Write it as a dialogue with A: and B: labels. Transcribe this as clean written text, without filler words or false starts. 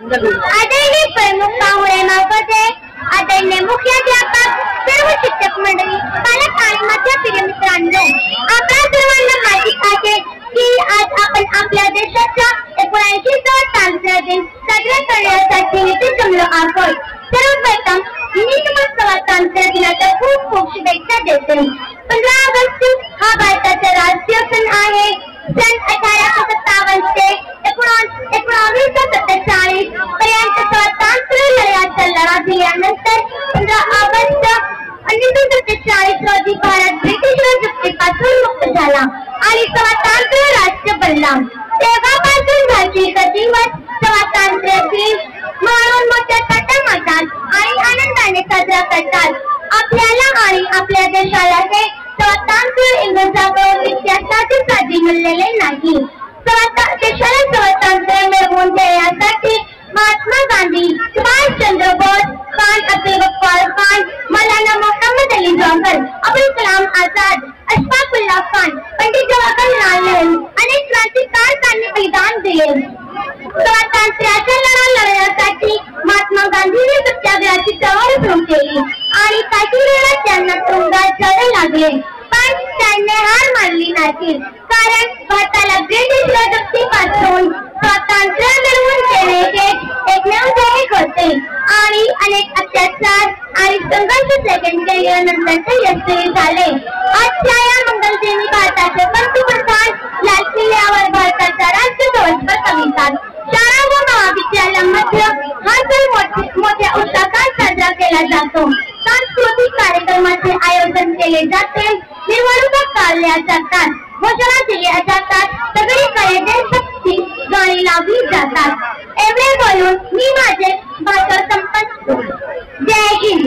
A: आदरणीय प्रमुख पाहुणे आदरणीय मुख्याध्यापक, सर्व शिक्षक मंडळी, पालक आणि मध्यप्रिय मित्रांनो, आपल्या सर्वांना माहिती आहे की आज आपण आपल्या देशाच्या 79वा स्वातंत्र्य दिन साजरा करण्यासाठी इथे जमलो आहोत. सर्वप्रथम मी तुम्हाला स्वातंत्र्य दिनाच्या खूप खूप शुभेच्छा देते. 15 ऑगस्ट हा भारताचा राष्ट्रीय सण आहे. सन 1857 ते 1947 पर्यंत स्वातंत्र्य लढ्याचा लढा दिल्यानंतर 15 ऑगस्ट 1947 रोजी भारत ब्रिटिश राजसत्तेपासून मुक्त झाला आणि स्वातंत्र्य राष्ट्र बनला. तेव्हापासून भारतीय दिवस स्वातंत्र्य दिन म्हणून मोठ्या थाटामाटात आणि आनंदाने साजरा करतात. आपल्याला आणि आपल्या देशाला हे स्वातंत्र्य इंग्रजांकडून इतिहासाचे साधी मिळालेले नाही. देशाला स्वातंत्र्य मिळवून देण्यासाठी महात्मा गांधी, सुभाषचंद्र बोस, खान अब्दुल गफ्फार खान, मौलाना मोहम्मद अली जौहर, अबुल कलाम आजाद, अशफाकुल्ला खान, पंडित जवाहरलाल नेहरू अनेक क्रांतिकारकांनी बलिदान दिले. स्वातंत्र्याचा लढा लढण्यासाठी महात्मा गांधींनी सत्याग्रहाची चळवळ सुरू केली आणि काही वेळा त्यांना तुरुंगात जावे लागले, पण त्यांनी हार मानली नाही. कारण भारताला ब्रिटिश राजसत्तेपासून स्वातंत्र्य मिळवून देणे हे एकमेव ध्येय होते आणि अनेक अत्याचार आणि संघर्ष सेकंड केल्यानंतर ते यशस्वी झाले. आजच्या या मंगलदिनी भारताचे पंतप्रधान लाल किल्ल्यावर भारताचा राष्ट्रध्वज फडकवितात. शाळा व महाविद्यालयांमध्ये हा सण मोठ्या उत्साहात साजरा केला जातो. सांस्कृतिक कार्यक्रमाचे आयोजन केले जाते, निवडणुका काढल्या जातात, घोषणा दिल्या जातात, सगळीकडे देशभक्ती गाणी लावली जातात. एवढे बोलून मी माझे भाषण संपवतो. जय हिंद.